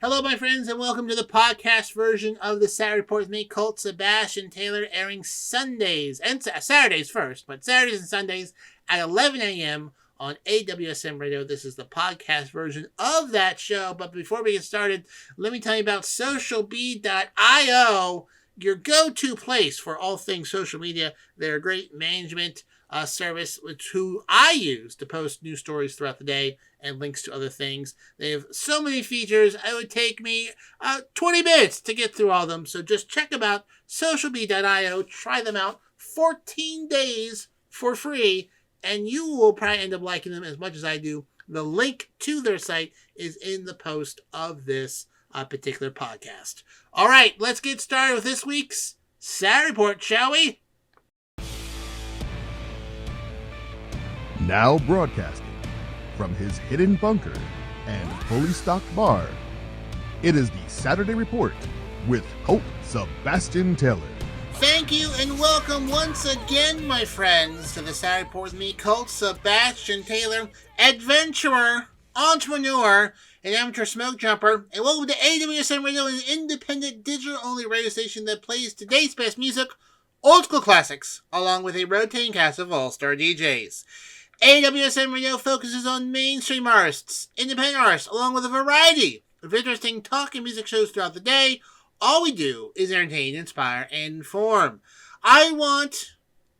Hello, my friends, and welcome to the podcast version of the Saturday Report with me, Colt Sebastian Taylor, airing Sundays and Saturdays first, but Saturdays and Sundays at 11 a.m. on AWSM Radio. This is the podcast version of that show. But before we get started, let me tell you about socialbee.io, your go-to place for all things social media. They're a great management service who I use to post new stories throughout the day and links to other things. They have so many features, it would take me 20 minutes to get through all of them. So just check them out, socialbee.io. Try them out 14 days for free, and you will probably end up liking them as much as I do. The link to their site is in the post of this particular podcast. All right, let's get started with this week's Saturday Report, shall we? Now broadcasting from his hidden bunker and fully stocked bar, it is the Saturday Report with Colt Sebastian Taylor. Thank you and welcome once again, my friends, to the Saturday Report with me, Colt Sebastian Taylor, adventurer, entrepreneur, and amateur smoke jumper, and welcome to AWSM Radio, an independent digital-only radio station that plays today's best music, old school classics, along with a rotating cast of all-star DJs. AWSM Radio focuses on mainstream artists, independent artists, along with a variety of interesting talk and music shows throughout the day. All we do is entertain, inspire, and inform. I want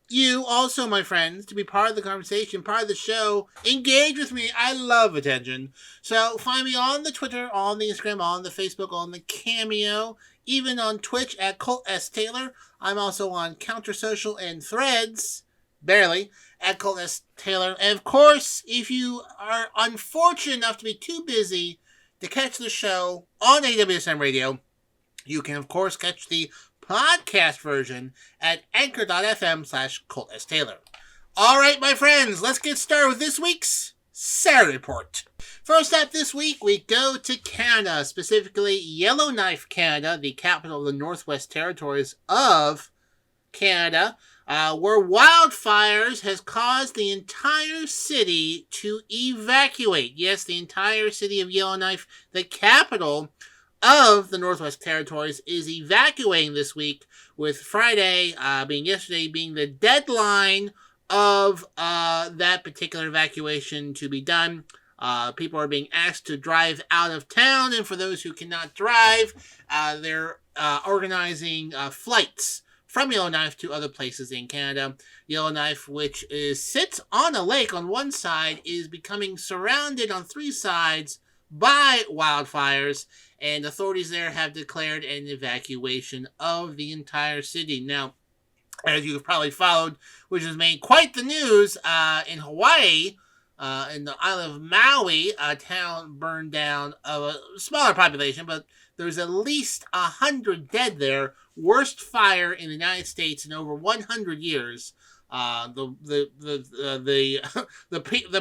you also, my friends, to be part of the conversation, part of the show. Engage with me. I love attention. So find me on the Twitter, on the Instagram, on the Facebook, on the Cameo, even on Twitch at Colt S. Taylor. I'm also on Counter Social and Threads, barely, at Colt S. Taylor. And of course, if you are unfortunate enough to be too busy to catch the show on AWSM Radio, you can, of course, catch the podcast version at anchor.fm/Colt S. Taylor. All right, my friends, let's get started with this week's Saturday Report. First up this week, we go to Canada, specifically Yellowknife, Canada, the capital of the Northwest Territories of Canada, where wildfires has caused the entire city to evacuate. Yes, the entire city of Yellowknife, the capital of the Northwest Territories, is evacuating this week, with Friday being yesterday being the deadline of that particular evacuation to be done. People are being asked to drive out of town, and for those who cannot drive, they're organizing flights from Yellowknife to other places in Canada. Yellowknife, which sits on a lake on one side, is becoming surrounded on three sides by wildfires, and authorities there have declared an evacuation of the entire city. Now, as you've probably followed, which has made quite the news, in Hawaii, in the island of Maui, a town burned down of a smaller population, but there's at least 100 dead there. Worst fire in the United States in over 100 years. The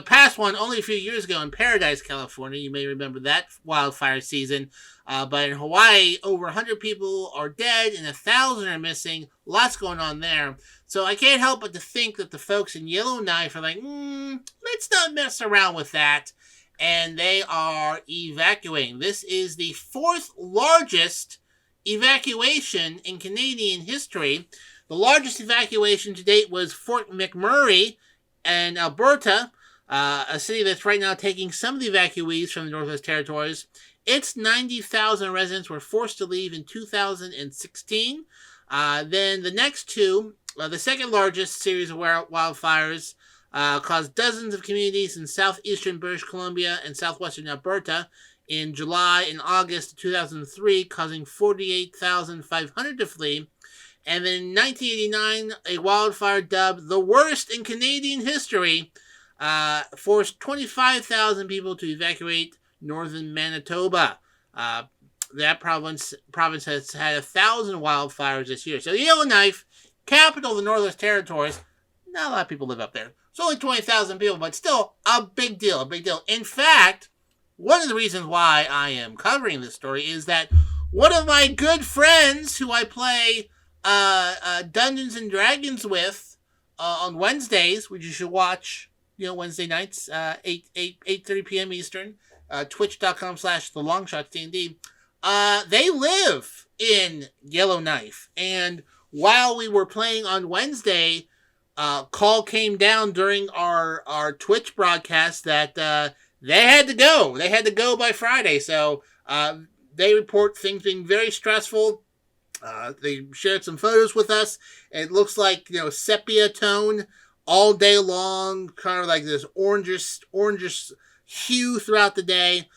past one only a few years ago in Paradise, California. You may remember that wildfire season. But in Hawaii, over 100 people are dead and 1,000 are missing. Lots going on there. So I can't help but to think that the folks in Yellowknife are like, let's not mess around with that. And they are evacuating. This is the fourth largest evacuation in Canadian history. The largest evacuation to date was Fort McMurray in Alberta, a city that's right now taking some of the evacuees from the Northwest Territories. Its 90,000 residents were forced to leave in 2016. Then the next two, the second largest series of wildfires, caused dozens of communities in southeastern British Columbia and southwestern Alberta in July and August of 2003, causing 48,500 to flee. And then in 1989, a wildfire dubbed the worst in Canadian history forced 25,000 people to evacuate northern Manitoba. That province has had 1,000 wildfires this year. So Yellowknife, capital of the Northwest Territories, not a lot of people live up there. It's only 20,000 people, but still a big deal, a big deal. In fact, one of the reasons why I am covering this story is that one of my good friends who I play Dungeons and Dragons with on Wednesdays, which you should watch, Wednesday nights, 8:30 p.m. Eastern, twitch.com/the Longshots D&D. They live in Yellowknife, and while we were playing on Wednesday, call came down during our Twitch broadcast that they had to go. They had to go by Friday, so they report things being very stressful. They shared some photos with us. It looks like, sepia tone all day long, kind of like this orangish hue throughout the day.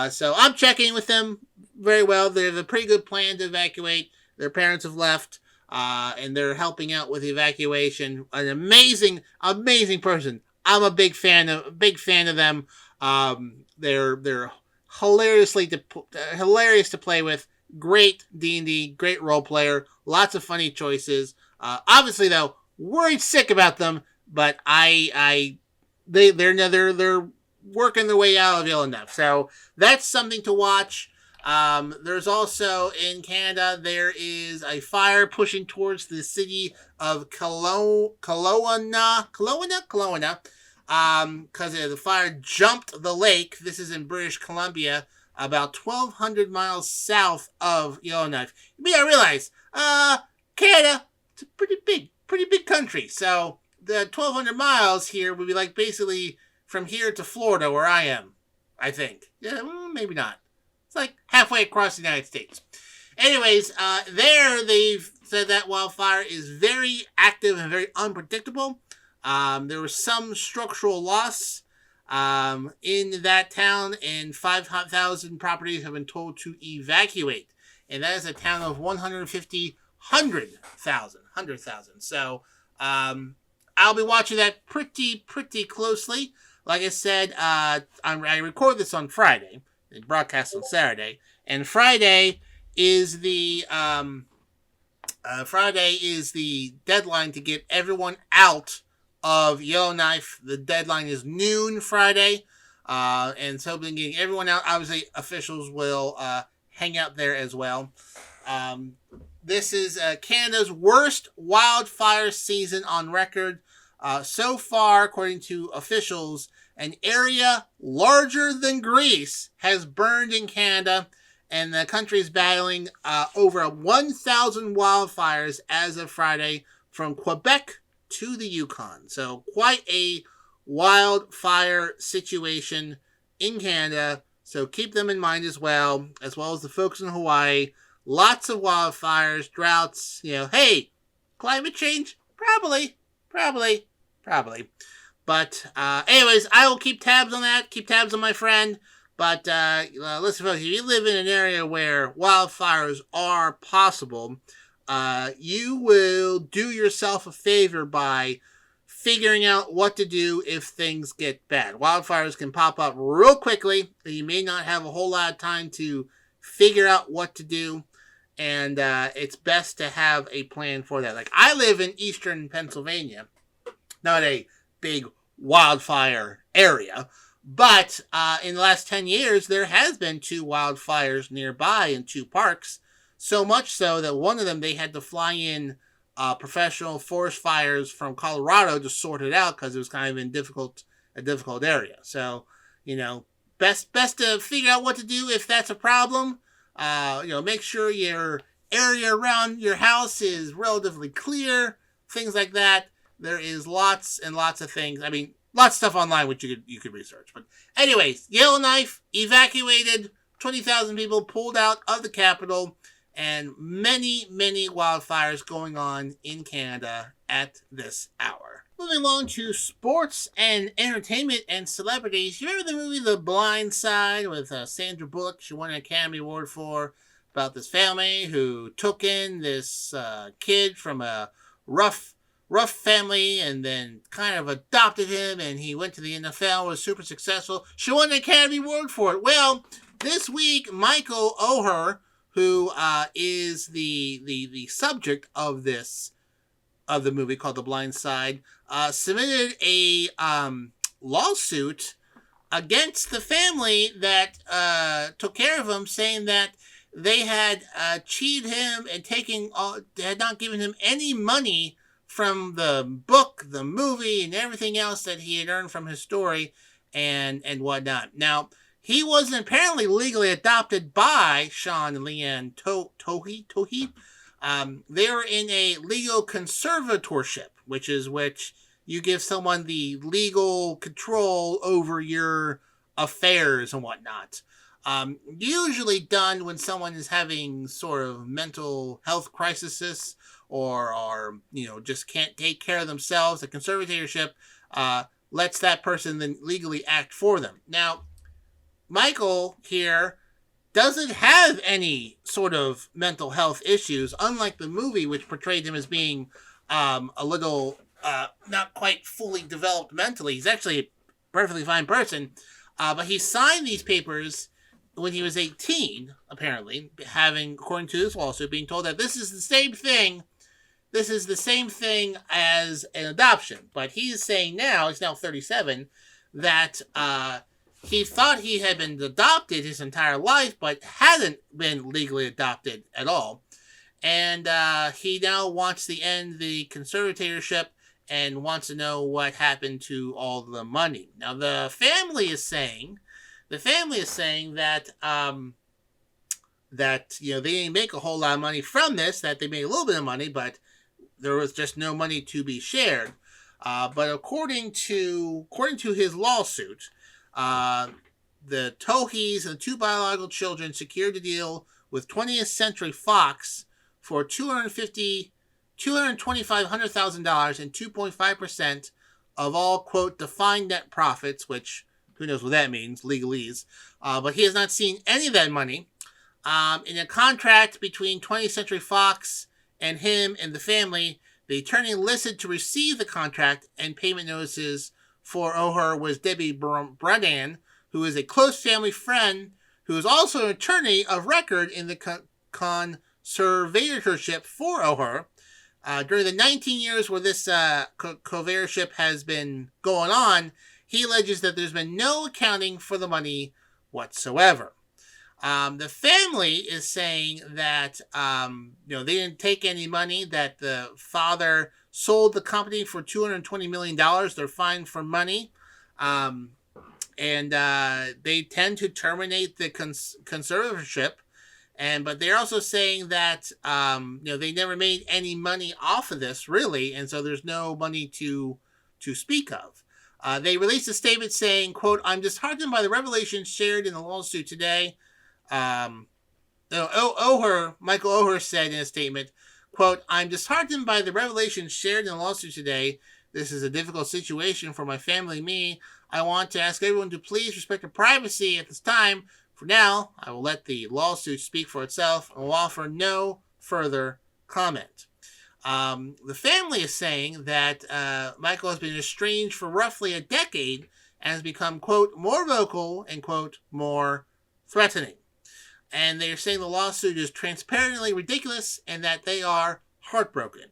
So I'm checking with them very well. They have a pretty good plan to evacuate. Their parents have left, and they're helping out with the evacuation. An amazing person. I'm a big fan of them. They're hilarious to play with. Great D&D, great role player, lots of funny choices. Obviously, though, worried sick about them, but they're working their way out of ill enough. So that's something to watch. There's also in Canada, there is a fire pushing towards the city of Kelowna, because the fire jumped the lake. This is in British Columbia, about 1,200 miles south of Yellowknife. You may not realize, Canada, it's a pretty big country. So the 1,200 miles here would be like basically from here to Florida, where I am, I think. Yeah, well, maybe not. It's like halfway across the United States. Anyways, there they've said that wildfire is very active and very unpredictable. There was some structural loss in that town, and 5,000 properties have been told to evacuate. And that is a town of 100,000. So I'll be watching that pretty closely. Like I said, I record this on Friday. It broadcasts on Saturday. And Friday is the deadline to get everyone out of Yellowknife. The deadline is noon Friday. And so been getting everyone out. Obviously, officials will hang out there as well. This is Canada's worst wildfire season on record. So far, according to officials, an area larger than Greece has burned in Canada, and the country is battling over 1,000 wildfires as of Friday from Quebec to the Yukon. So quite a wildfire situation in Canada. So keep them in mind as well as the folks in Hawaii. Lots of wildfires, droughts, hey, climate change? Probably. But anyways, I will keep tabs on that, keep tabs on my friend. But listen, folks, if you live in an area where wildfires are possible, you will do yourself a favor by figuring out what to do if things get bad. Wildfires can pop up real quickly, and you may not have a whole lot of time to figure out what to do. And it's best to have a plan for that. Like, I live in eastern Pennsylvania, not a big wildfire area, but in the last 10 years, there has been 2 wildfires nearby in 2 parks. So much so that one of them, they had to fly in professional forest fires from Colorado to sort it out because it was kind of a difficult area. So, best to figure out what to do if that's a problem. Make sure your area around your house is relatively clear, things like that. There is lots and lots of things. I mean, lots of stuff online which you could research. But anyways, Yellowknife evacuated, 20,000 people pulled out of the capital, and many wildfires going on in Canada at this hour. Moving along to sports and entertainment and celebrities. You remember the movie The Blind Side with Sandra Bullock? She won an Academy Award for, about this family who took in this kid from a rough family and then kind of adopted him, and he went to the NFL, was super successful. She won an Academy Award for it. Well, this week, Michael Oher, who is the subject of the movie called The Blind Side, submitted a lawsuit against the family that took care of him, saying that they had cheated him and had not given him any money from the book, the movie, and everything else that he had earned from his story and whatnot. Now, he wasn't apparently legally adopted by Sean and Leanne Tohi. They were in a legal conservatorship, which you give someone the legal control over your affairs and whatnot. Usually done when someone is having sort of mental health crises or just can't take care of themselves. The conservatorship lets that person then legally act for them. Now, Michael here doesn't have any sort of mental health issues, unlike the movie, which portrayed him as being a little not quite fully developed mentally. He's actually a perfectly fine person, but he signed these papers when he was 18, apparently, according to this lawsuit, being told that this is the same thing. This is the same thing as an adoption. But he's saying now, he's now 37, that he thought he had been adopted his entire life, but hadn't been legally adopted at all. And he now wants to end the conservatorship and wants to know what happened to all the money. Now, the family is saying that they didn't make a whole lot of money from this, that they made a little bit of money, but there was just no money to be shared. But according to his lawsuit, the Tohis and the two biological children secured a deal with 20th Century Fox for $225,000 and 2.5% of all, quote, defined net profits, which who knows what that means, legalese. But he has not seen any of that money. In a contract between 20th Century Fox and him and the family, the attorney listed to receive the contract and payment notices for O'Hare was Debbie Brannan, who is a close family friend, who is also an attorney of record in the conservatorship for O'Hare. During the 19 years where this conservatorship has been going on, he alleges that there's been no accounting for the money whatsoever. The family is saying that they didn't take any money, that the father sold the company for $220 million. They're fined for money. And they tend to terminate the conservatorship. But they're also saying that they never made any money off of this, really, and so there's no money to speak of. They released a statement saying, quote, "I'm disheartened by the revelations shared in the lawsuit today." Michael O'Hare said in a statement, quote, "I'm disheartened by the revelations shared in the lawsuit today. This is a difficult situation for my family and me. I want to ask everyone to please respect their privacy at this time. For now, I will let the lawsuit speak for itself and will offer no further comment." The family is saying that Michael has been estranged for roughly a decade and has become, quote, more vocal and, quote, more threatening. And they are saying the lawsuit is transparently ridiculous and that they are heartbroken.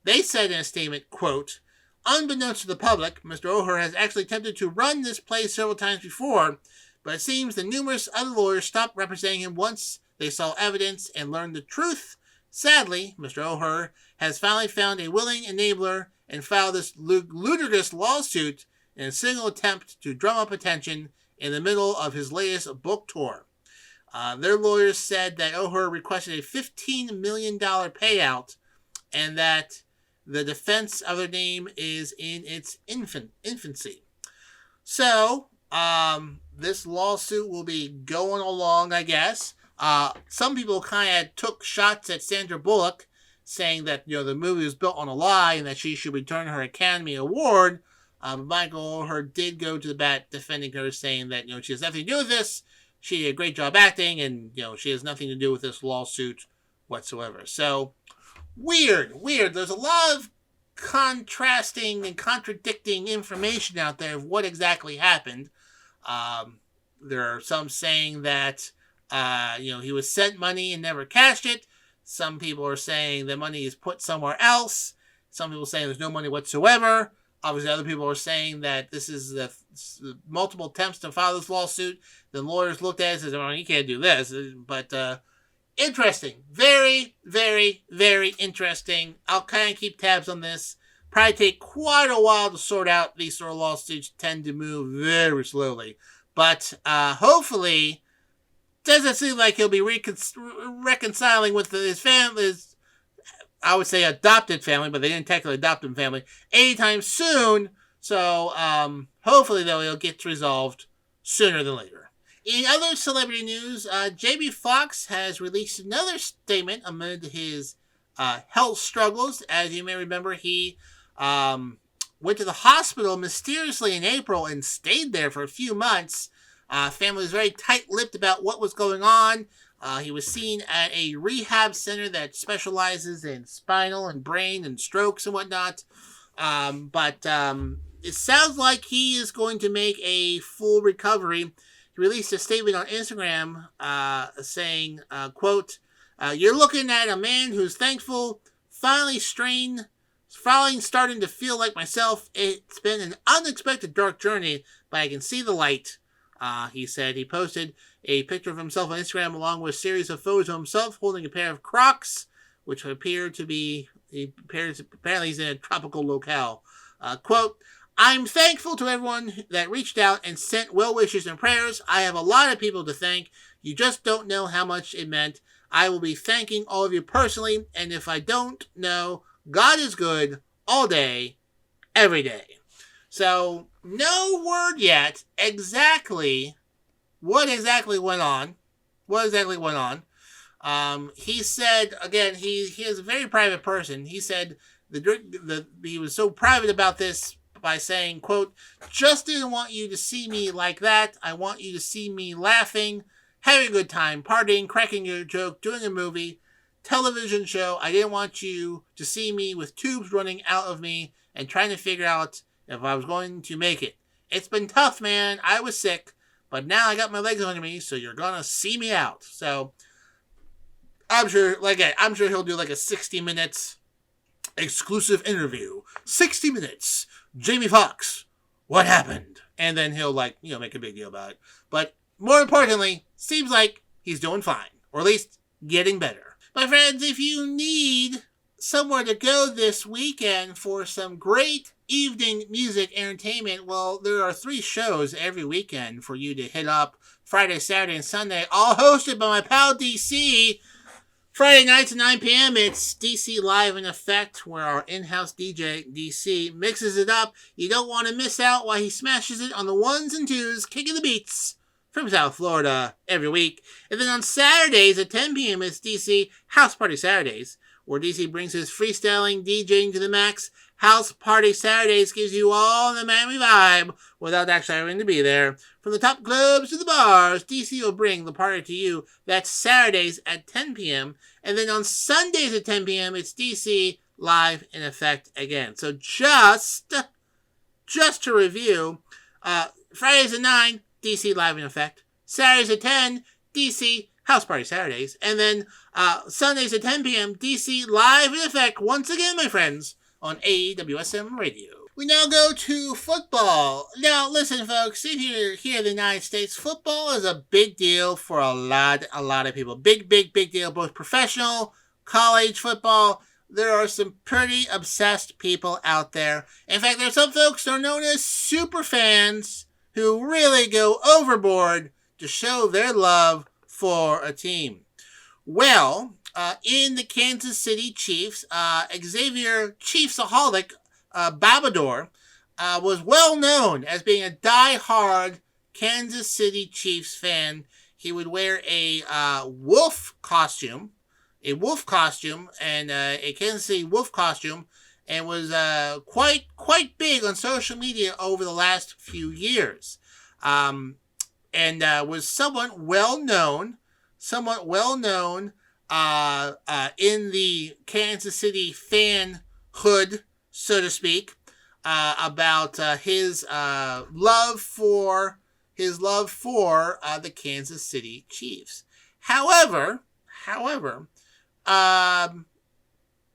They said in a statement, quote, "Unbeknownst to the public, Mr. O'Hare has actually attempted to run this place several times before, but it seems the numerous other lawyers stopped representing him once they saw evidence and learned the truth. Sadly, Mr. O'Hare has finally found a willing enabler and filed this ludicrous lawsuit in a single attempt to drum up attention in the middle of his latest book tour." Their lawyers said that O'Hare requested a $15 million payout and that the defense of their name is in its infancy. So, this lawsuit will be going along, I guess. Some people kind of took shots at Sandra Bullock, saying that the movie was built on a lie and that she should return her Academy Award. Michael O'Hare did go to the bat defending her, saying that she has nothing to do with this. She did a great job acting, and she has nothing to do with this lawsuit whatsoever. So weird. There's a lot of contrasting and contradicting information out there of what exactly happened. There are some saying that he was sent money and never cashed it. Some people are saying the money is put somewhere else. Some people saying there's no money whatsoever. Obviously, other people are saying that this is the multiple attempts to file this lawsuit. The lawyers looked at it and said, "Oh, you can't do this." But interesting. Very, very, very interesting. I'll kind of keep tabs on this. Probably take quite a while to sort out. These sort of lawsuits tend to move very slowly. But hopefully, doesn't seem like he'll be reconciling with his family. I would say adopted family, but they didn't technically adopt him family anytime soon. So hopefully, though, it'll get resolved sooner than later. In other celebrity news, Jamie Foxx has released another statement amid his health struggles. As you may remember, he went to the hospital mysteriously in April and stayed there for a few months. Family was very tight-lipped about what was going on. He was seen at a rehab center that specializes in spinal and brain and strokes and whatnot. But it sounds like he is going to make a full recovery. He released a statement on Instagram saying, quote, "You're looking at a man who's thankful, finally starting to feel like myself. It's been an unexpected dark journey, but I can see the light." He said he posted a picture of himself on Instagram along with a series of photos of himself holding a pair of Crocs, which apparently he's in a tropical locale. Quote, "I'm thankful to everyone that reached out and sent well wishes and prayers. I have a lot of people to thank. You just don't know how much it meant. I will be thanking all of you personally, and if I don't know, God is good all day, every day." So, no word yet exactly what exactly went on. He said, again, he is a very private person. He said he was so private about this by saying, quote, "Just didn't want you to see me like that. I want you to see me laughing, having a good time, partying, cracking a joke, doing a movie, television show. I didn't want you to see me with tubes running out of me and trying to figure out if I was going to make it. It's been tough, man. I was sick, but now I got my legs under me, so you're gonna see me out." So I'm sure he'll do like a 60 minutes exclusive interview. 60 minutes. Jamie Foxx, what happened? And then he'll make a big deal about it. But more importantly, seems like he's doing fine, or at least getting better. My friends, if you need somewhere to go this weekend for some great evening music entertainment, well, there are 3 shows every weekend for you to hit up Friday, Saturday, and Sunday, all hosted by my pal DC. Friday nights at 9 p.m., it's DC Live in Effect, where our in-house DJ, DC, mixes it up. You don't want to miss out while he smashes it on the ones and twos, kicking the beats from South Florida every week. And then on Saturdays at 10 p.m., it's DC House Party Saturdays, where DC brings his freestyling DJing to the max. House Party Saturdays gives you all the Miami vibe without actually having to be there. From the top clubs to the bars, DC will bring the party to you. That's Saturdays at 10 p.m. And then on Sundays at 10 p.m., it's DC Live in Effect again. So just to review, Fridays at 9, DC Live in Effect. Saturdays at 10, DC House Party Saturdays. And then Sundays at 10 p.m., DC Live in Effect once again, my friends, on AWSM Radio. We now go to football. Now, listen, folks, if you're here in the United States, football is a big deal for a lot of people. Big deal, both professional, college football. There are some pretty obsessed people out there. In fact, there are some folks that are known as super fans who really go overboard to show their love for a team. Well, in the Kansas City Chiefs, Xavier Chiefsaholic Babador was well known as being a die-hard Kansas City Chiefs fan. He would wear a wolf costume, and a Kansas City wolf costume, and was quite big on social media over the last few years, and was somewhat well known in the Kansas City fanhood, so to speak, about his love for the Kansas City Chiefs. However,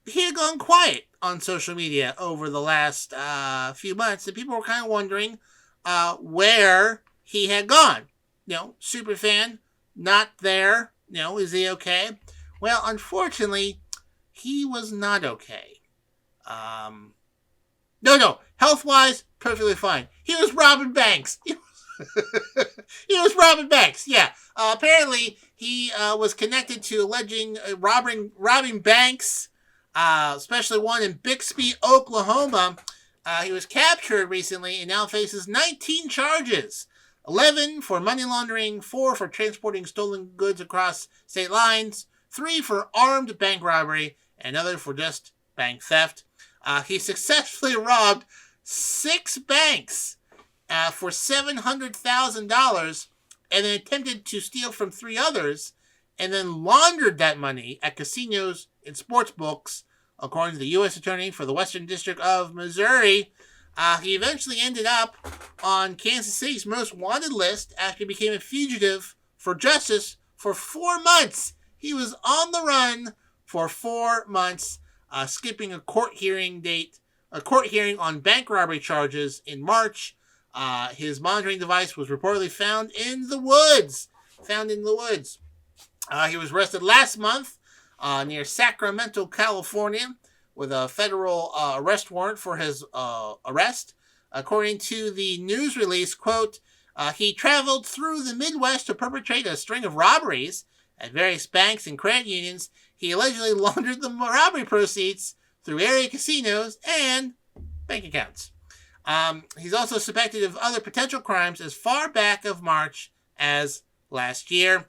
he had gone quiet on social media over the last few months, and people were kind of wondering where he had gone. Super fan, not there. Is he okay? Well, unfortunately, he was not okay. No, health-wise, perfectly fine. He was robbing banks. He was robbing banks. Yeah. Apparently, he was connected to alleging robbing banks, especially one in Bixby, Oklahoma. He was captured recently and now faces 19 charges. 11 for money laundering, 4 for transporting stolen goods across state lines, 3 for armed bank robbery, and another for just bank theft. He successfully robbed 6 banks for $700,000 and then attempted to steal from 3 others and then laundered that money at casinos and sports books, according to the U.S. Attorney for the Western District of Missouri. He eventually ended up on Kansas City's most wanted list after he became a fugitive for justice for 4 months. He was on the run for 4 months, skipping a court hearing on bank robbery charges in March. His monitoring device was reportedly found in the woods. He was arrested last month near Sacramento, California, with a federal arrest warrant for his arrest. According to the news release, quote, he traveled through the Midwest to perpetrate a string of robberies at various banks and credit unions. He allegedly laundered the robbery proceeds through area casinos and bank accounts. He's also suspected of other potential crimes as far back of March as last year,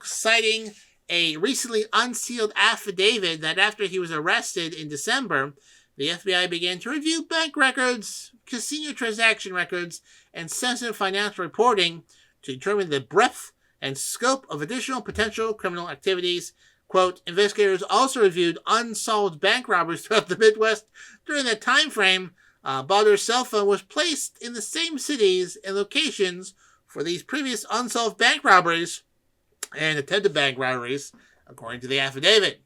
citing a recently unsealed affidavit that after he was arrested in December, the FBI began to review bank records, casino transaction records, and sensitive financial reporting to determine the breadth and scope of additional potential criminal activities. Quote, investigators also reviewed unsolved bank robberies throughout the Midwest during that time frame. Balder's cell phone was placed in the same cities and locations for these previous unsolved bank robberies and attempted bank robberies, according to the affidavit.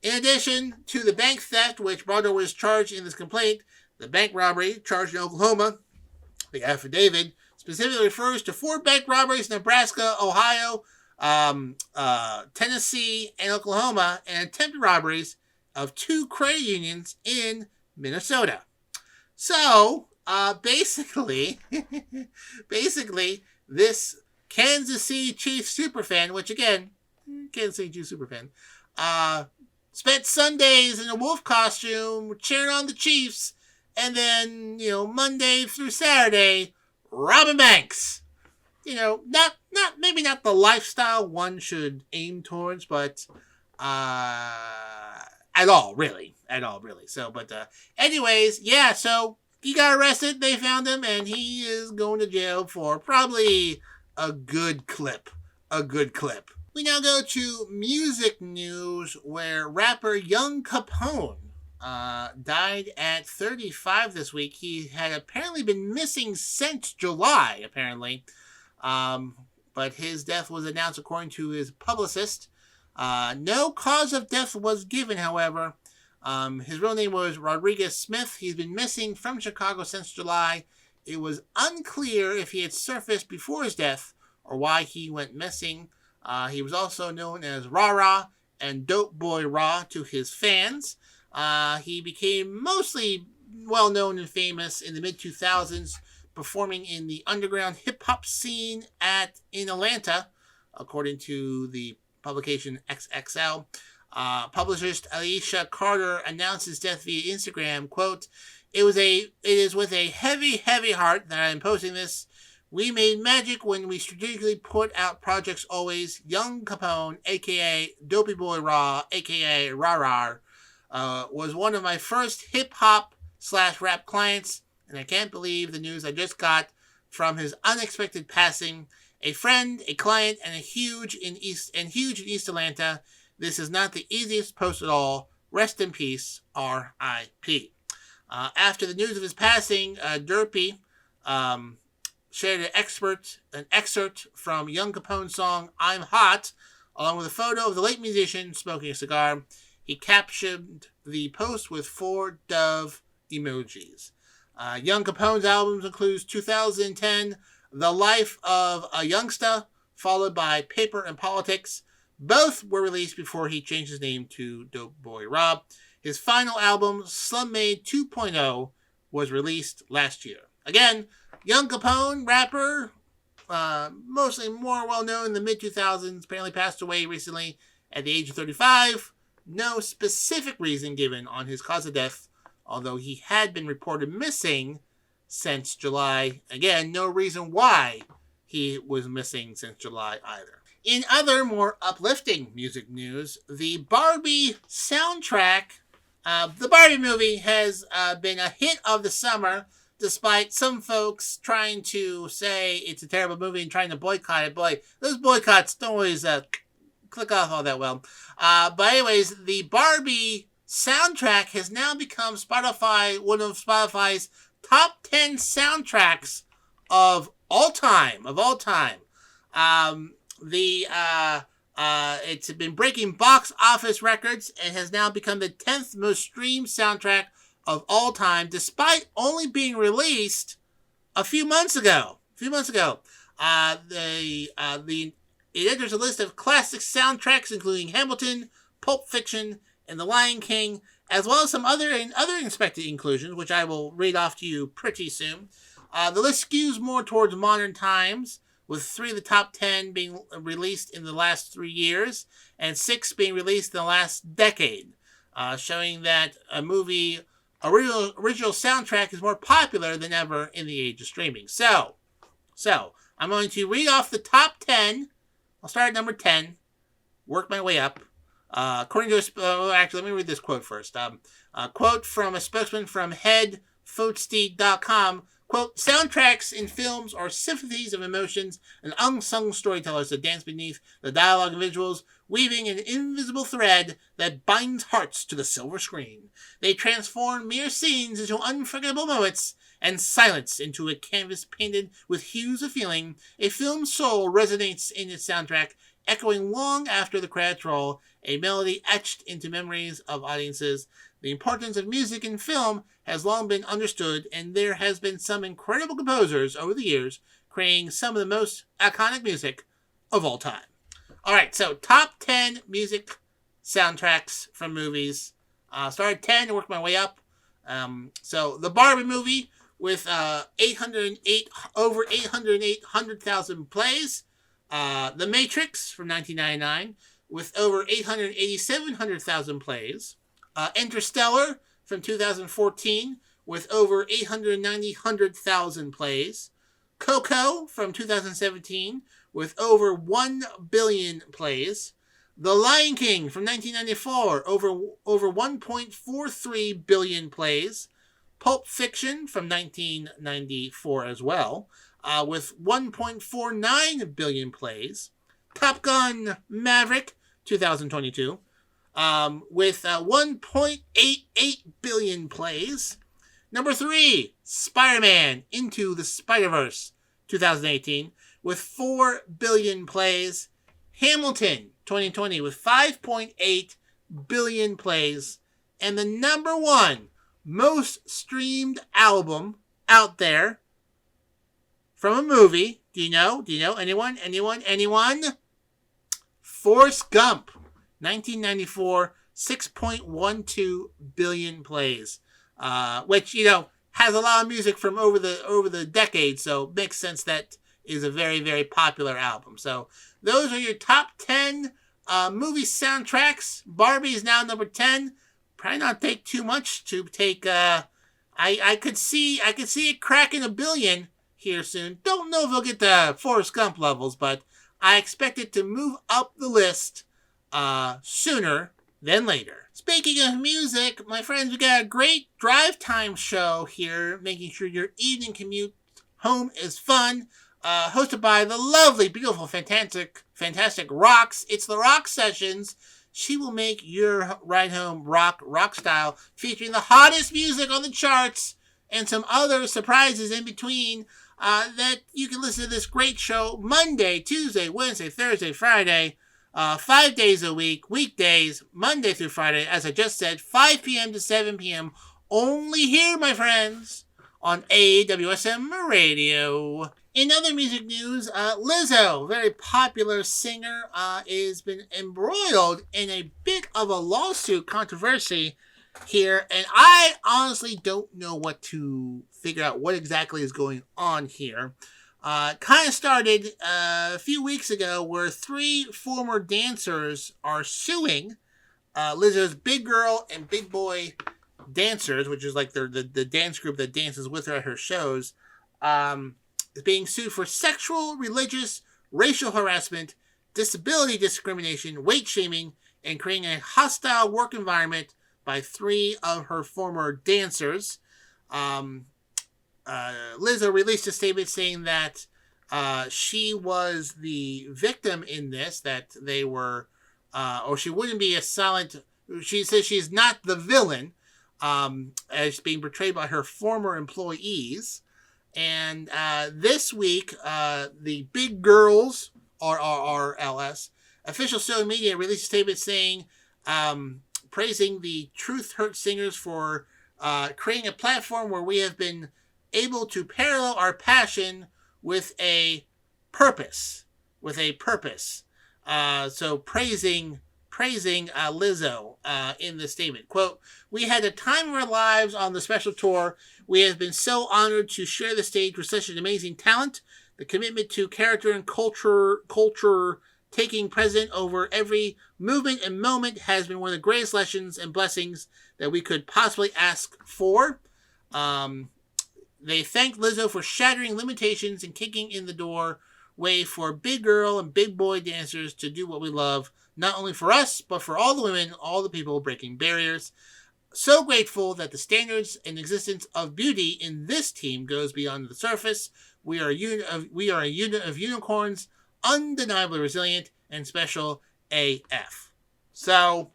In addition to the bank theft, which Balder was charged in this complaint, the bank robbery charged in Oklahoma, the affidavit specifically refers to 4 bank robberies in Nebraska, Ohio, Tennessee, and Oklahoma, and attempted robberies of 2 credit unions in Minnesota. So, basically, this Kansas City Chiefs superfan, which again, Kansas City Chiefs superfan, spent Sundays in a wolf costume cheering on the Chiefs, and then, Monday through Saturday, robbing banks. Maybe not the lifestyle one should aim towards, but at all, really. So, anyways, yeah, so he got arrested, they found him, and he is going to jail for probably a good clip. We now go to music news, where rapper Young Capone died at 35 this week. He had apparently been missing since July, apparently. But his death was announced according to his publicist. No cause of death was given, however. His real name was Rodriguez Smith. He's been missing from Chicago since July. It was unclear if he had surfaced before his death or why he went missing. He was also known as Rah-Rah and Dope Boy Raw to his fans. He became mostly well-known and famous in the mid-2000s, performing in the underground hip-hop scene in Atlanta, according to the publication XXL. Publicist Alicia Carter announced his death via Instagram, quote, It is with a heavy, heavy heart that I am posting this. We made magic when we strategically put out projects always. Young Capone, a.k.a. Dopey Boy Raw, a.k.a. Rah-Rah, was one of my first hip-hop/rap clients, and I can't believe the news I just got from his unexpected passing. A friend, a client, and huge in East Atlanta. This is not the easiest post at all. Rest in peace, R.I.P. After the news of his passing, Derpy shared an excerpt from Young Capone's song "I'm Hot," along with a photo of the late musician smoking a cigar. He captioned the post with 4 dove emojis. Young Capone's albums includes 2010, The Life of a Youngsta, followed by Paper and Politics. Both were released before he changed his name to Dope Boy Rob. His final album, Slum Made 2.0, was released last year. Again, Young Capone, rapper, mostly more well-known in the mid-2000s, apparently passed away recently at the age of 35. No specific reason given on his cause of death, although he had been reported missing since July. Again, no reason why he was missing since July either. In other more uplifting music news, the Barbie soundtrack, the Barbie movie has been a hit of the summer, despite some folks trying to say it's a terrible movie and trying to boycott it. Boy, those boycotts don't always click off all that well. But anyways, the Barbie soundtrack has now become one of Spotify's top 10 soundtracks of all time. It's been breaking box office records and has now become the 10th most streamed soundtrack of all time, despite only being released a few months ago. It enters a list of classic soundtracks including Hamilton, Pulp Fiction, and The Lion King, as well as some other unexpected inclusions, which I will read off to you pretty soon. The list skews more towards modern times, with 3 of the top 10 being released in the last 3 years, and 6 being released in the last decade, showing that a movie original soundtrack is more popular than ever in the age of streaming. So I'm going to read off the top 10. I'll start at number 10, work my way up. According to actually, let me read this quote first. Quote from a spokesman from headfootsteed.com. Quote, soundtracks in films are symphonies of emotions and unsung storytellers that dance beneath the dialogue and visuals, weaving an invisible thread that binds hearts to the silver screen. They transform mere scenes into unforgettable moments and silence into a canvas painted with hues of feeling. A film's soul resonates in its soundtrack, echoing long after the credits roll, a melody etched into memories of audiences. The importance of music in film has long been understood, and there has been some incredible composers over the years creating some of the most iconic music of all time. All right, so top 10 music soundtracks from movies. Start at 10 and work my way up. So the Barbie movie with over 808,000 plays. The Matrix from 1999 with over 887,000 plays. Interstellar from 2014 with over 890,000 plays. Coco from 2017 with over 1 billion plays. The Lion King from 1994 over 1.43 billion plays. Pulp Fiction from 1994 as well with 1.49 billion plays. Top Gun Maverick 2022 with 1.88 billion plays. Number 3, Spider-Man Into the Spider-Verse 2018 with 4 billion plays. Hamilton 2020 with 5.8 billion plays. And the number 1 most streamed album out there from a movie. Do you know? Anyone? Forrest Gump, 1994, 6.12 billion plays. Which, has a lot of music from over the decades, so makes sense that is a very, very popular album. So those are your top 10 movie soundtracks. Barbie is now number 10. Probably not take too much to take. I could see it cracking 1 billion here soon. Don't know if it'll get the Forrest Gump levels, but I expect it to move up the list sooner than later. Speaking of music, my friends, we got a great drive time show here, making sure your evening commute home is fun. Hosted by the lovely, beautiful, fantastic Rox. It's the Rox Sessions. She will make your ride home rock style, featuring the hottest music on the charts and some other surprises in between. That you can listen to this great show Monday, Tuesday, Wednesday, Thursday, Friday, 5 days a week, weekdays, Monday through Friday, as I just said, 5 p.m. to 7 p.m. Only here, my friends, on AWSM Radio. In other music news, Lizzo, very popular singer, has been embroiled in a bit of a lawsuit controversy here, and I honestly don't know what to figure out what exactly is going on here. Kind of started a few weeks ago where 3 former dancers are suing Lizzo's Big Girl and Big Boy Dancers, which is like the dance group that dances with her at her shows, is being sued for sexual, religious, racial harassment, disability discrimination, weight shaming, and creating a hostile work environment by 3 of her former dancers. Lizzo released a statement saying that she was the victim in this, that they were, or she wouldn't be a silent. She says she's not the villain, as being portrayed by her former employees. And this week, the Big Girls, RRRLS, official social media released a statement saying, praising the Truth Hurt singers for creating a platform where we have been able to parallel our passion with a purpose. So praising Lizzo in the statement. Quote, "We had a time of our lives on the special tour. We have been so honored to share the stage with such an amazing talent. The commitment to character and culture taking precedent over every movement and moment has been one of the greatest lessons and blessings that we could possibly ask for." They thanked Lizzo for shattering limitations and kicking in the door way for big girl and big boy dancers to do what we love, not only for us, but for all the women, all the people breaking barriers. So grateful that the standards and existence of beauty in this team goes beyond the surface. We are a unit of unicorns, undeniably resilient and special AF. So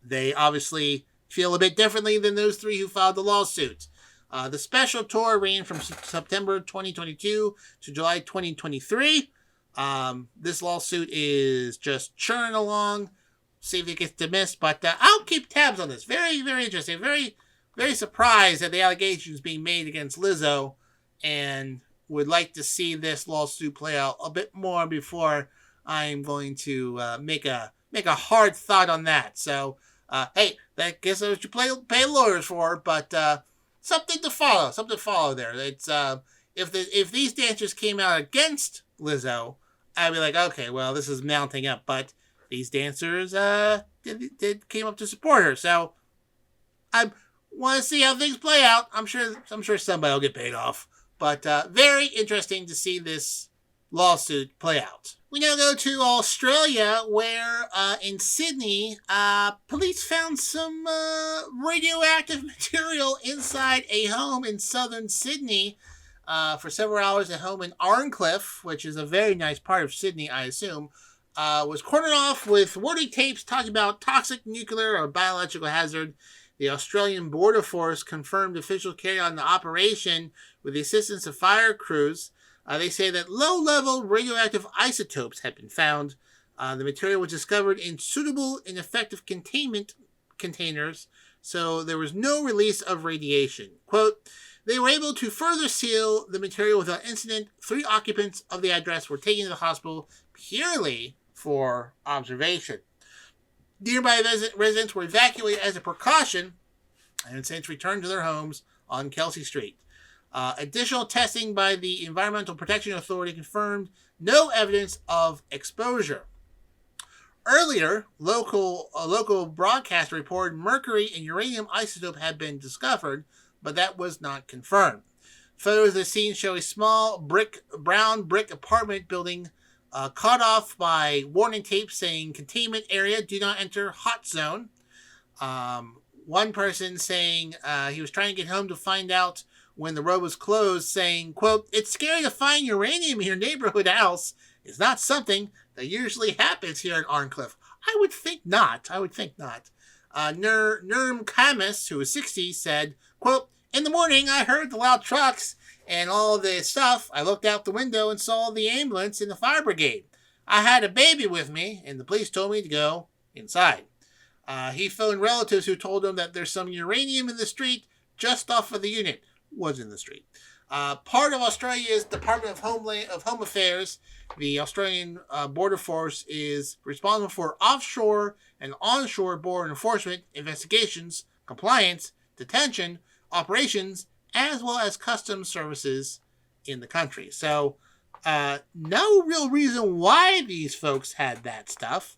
they obviously feel a bit differently than those 3 who filed the lawsuit. The special tour ran from September 2022 to July 2023. This lawsuit is just churning along. See if it gets dismissed, but I'll keep tabs on this. Very, very interesting. Very, very surprised at the allegations being made against Lizzo, and would like to see this lawsuit play out a bit more before I'm going to make a hard thought on that. So, hey, that guess that's what you pay lawyers for, but something to follow there. It's if these dancers came out against Lizzo, I'd be like, okay, well, this is mounting up. But these dancers came up to support her, so I want to see how things play out. I'm sure somebody will get paid off. But very interesting to see this lawsuit play out. We now go to Australia, where in Sydney, police found some radioactive material inside a home in southern Sydney for several hours. A home in Arncliffe, which is a very nice part of Sydney, I assume, was cordoned off with warning tapes talking about toxic nuclear or biological hazard. The Australian Border Force confirmed officials carried on the operation with the assistance of fire crews. They say that low-level radioactive isotopes had been found. The material was discovered in suitable and effective containment containers, so there was no release of radiation. Quote, "They were able to further seal the material without incident. 3 occupants of the address were taken to the hospital purely for observation. Nearby residents were evacuated as a precaution and since returned to their homes on Kelsey Street. Additional testing by the Environmental Protection Authority confirmed no evidence of exposure. Earlier, a local broadcaster reported mercury and uranium isotope had been discovered, but that was not confirmed. Photos of the scene show a small brown brick apartment building cut off by warning tapes saying containment area, do not enter hot zone. One person saying he was trying to get home to find out when the road was closed, saying, quote, "It's scary to find uranium in your neighborhood house. It's not something that usually happens here in Arncliffe." I would think not. Nurm Kamis, who was 60, said, quote, "In the morning, I heard the loud trucks and all the stuff. I looked out the window and saw the ambulance and the fire brigade. I had a baby with me, and the police told me to go inside." He phoned relatives who told him that there's some uranium in the street just off of the unit. Was in the street. Part of Australia's Department of Home Affairs, the Australian Border Force, is responsible for offshore and onshore border enforcement investigations compliance, detention, operations, as well as customs services in the country. So, no real reason why these folks had that stuff.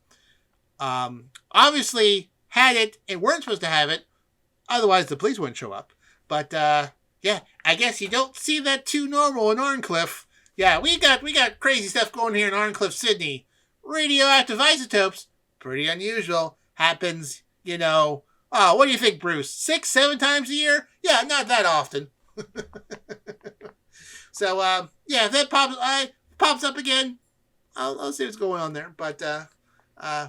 Obviously had it and weren't supposed to have it, otherwise the police wouldn't show up. But yeah, I guess you don't see that too normal in Arncliffe. Yeah, we got crazy stuff going here in Arncliffe, Sydney. Radioactive isotopes, pretty unusual. Happens, oh, what do you think, Bruce? 6, 7 times a year? Yeah, not that often. So, yeah, if that pops up again, I'll see what's going on there. But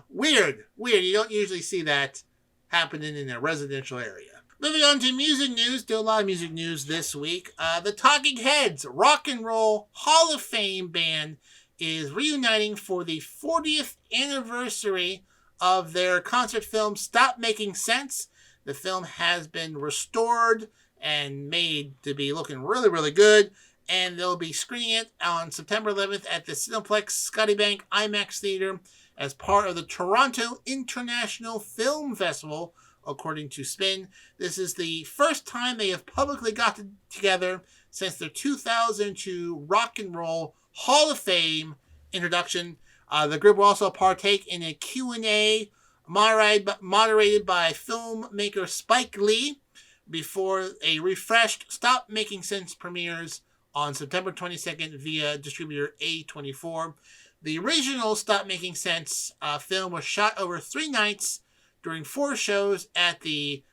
weird. You don't usually see that happening in a residential area. Moving on to music news. Still a lot of music news this week. The Talking Heads Rock and Roll Hall of Fame band is reuniting for the 40th anniversary of their concert film Stop Making Sense. The film has been restored and made to be looking really, really good. And they'll be screening it on September 11th at the Cineplex Scotiabank IMAX Theater as part of the Toronto International Film Festival, according to Spin. This is the first time they have publicly got together since their 2002 Rock and Roll Hall of Fame introduction. The group will also partake in a Q&A moderated by filmmaker Spike Lee before a refreshed Stop Making Sense premieres on September 22nd via distributor A24. The original Stop Making Sense film was shot over 3 nights during 4 shows at the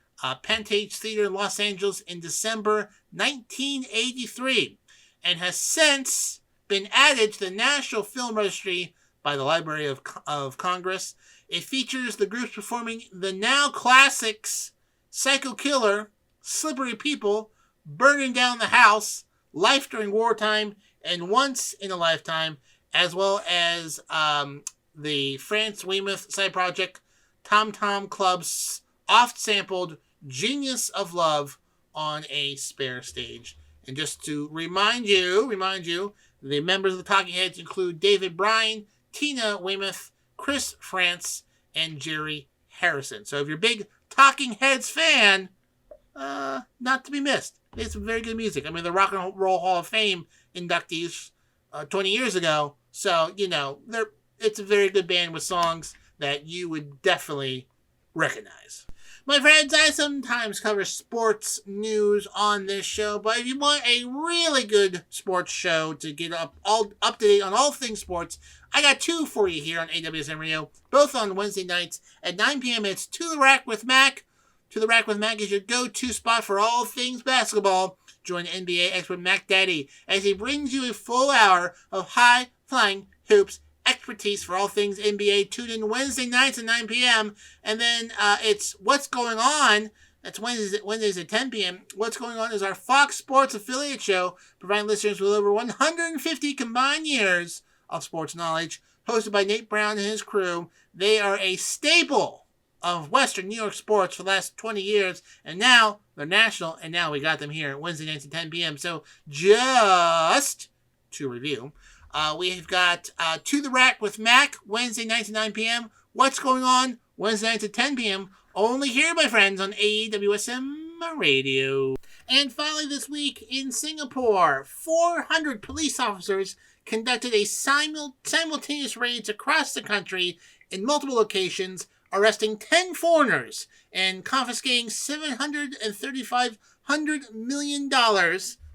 Pantage Theater in Los Angeles in December 1983 and has since been added to the National Film Registry by the Library of Congress. It features the groups performing the now classics Psycho Killer, Slippery People, Burning Down the House, Life During Wartime, and Once in a Lifetime, as well as the Franz Weymouth side project, Tom Tom Club's oft-sampled Genius of Love on a spare stage. And just to remind you, the members of the Talking Heads include David Bryan, Tina Weymouth, Chris France, and Jerry Harrison. So if you're a big Talking Heads fan, not to be missed. They had some very good music. I mean, the Rock and Roll Hall of Fame inductees 20 years ago. So, it's a very good band with songs that you would definitely recognize. My friends, I sometimes cover sports news on this show, but if you want a really good sports show to get up to date on all things sports, I got 2 for you here on AWSM Radio, both on Wednesday nights at 9 p.m. It's To the Rack with Mac. To the Rack with Mac is your go-to spot for all things basketball. Join NBA expert Mac Daddy as he brings you a full hour of high-flying hoops expertise for all things NBA. Tune in Wednesday nights at 9 p.m. And then it's What's Going On. That's Wednesdays at 10 p.m. What's Going On is our Fox Sports affiliate show, providing listeners with over 150 combined years of sports knowledge. Hosted by Nate Brown and his crew, they are a staple of Western New York sports for the last 20 years, and now they're national, and now we got them here Wednesday nights at 10 p.m. So just to review, we've got To the Rack with Mac, Wednesday nights at 9 p.m. What's Going On, Wednesday nights at 10 p.m. Only here, my friends, on AWSM Radio. And finally this week in Singapore, 400 police officers conducted a simultaneous raids across the country in multiple locations, arresting 10 foreigners and confiscating $735 million,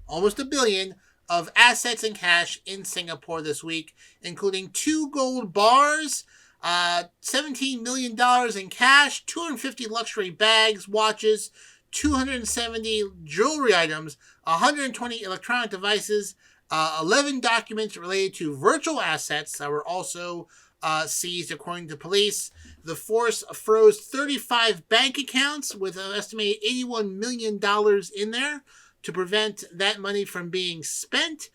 almost $1 billion, of assets and cash in Singapore this week, including 2 gold bars, $17 million in cash, 250 luxury bags, watches, 270 jewelry items, 120 electronic devices, 11 documents related to virtual assets that were also seized, according to police. The force froze 35 bank accounts with an estimated $81 million in there to prevent that money from being spent.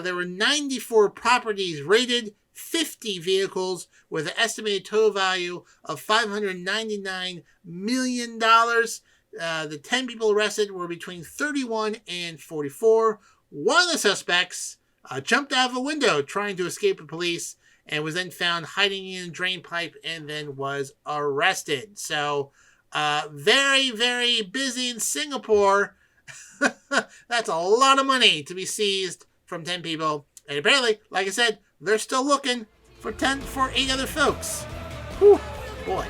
There were 94 properties raided, 50 vehicles with an estimated total value of $599 million. The 10 people arrested were between 31 and 44. One of the suspects jumped out of a window trying to escape the police and was then found hiding in a drain pipe and then was arrested. So Very, very busy in Singapore. That's a lot of money to be seized from 10 people. And apparently, like I said, they're still looking for 8 other folks. Whew, boy.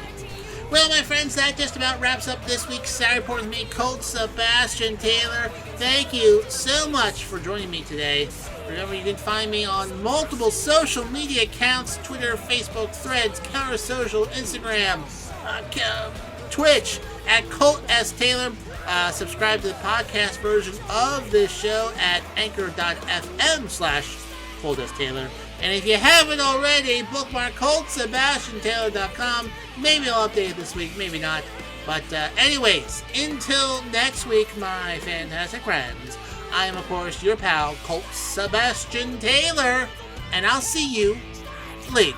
Well, my friends, that just about wraps up this week's Saturday Report with me, Colt Sebastian Taylor. Thank you so much for joining me today. Remember, you can find me on multiple social media accounts: Twitter, Facebook, Threads, Counter Social, Instagram, Twitch, at Colt S. Taylor. Subscribe to the podcast version of this show at anchor.fm/Colt S. Taylor. And if you haven't already, bookmark ColtSebastianTaylor.com. Maybe I'll update it this week, maybe not. But anyways, until next week, my fantastic friends, I am, of course, your pal, Colt Sebastian Taylor, and I'll see you later.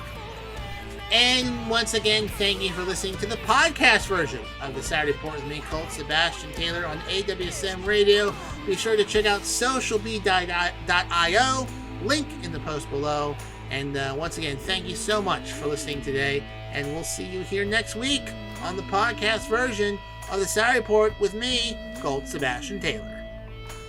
And once again, thank you for listening to the podcast version of the Saturday Report with me, Colt Sebastian Taylor, on AWSM Radio. Be sure to check out socialb.io. Link in the post below. And once again, thank you so much for listening today. And we'll see you here next week on the podcast version of the Saturday Report with me, Colt Sebastian Taylor.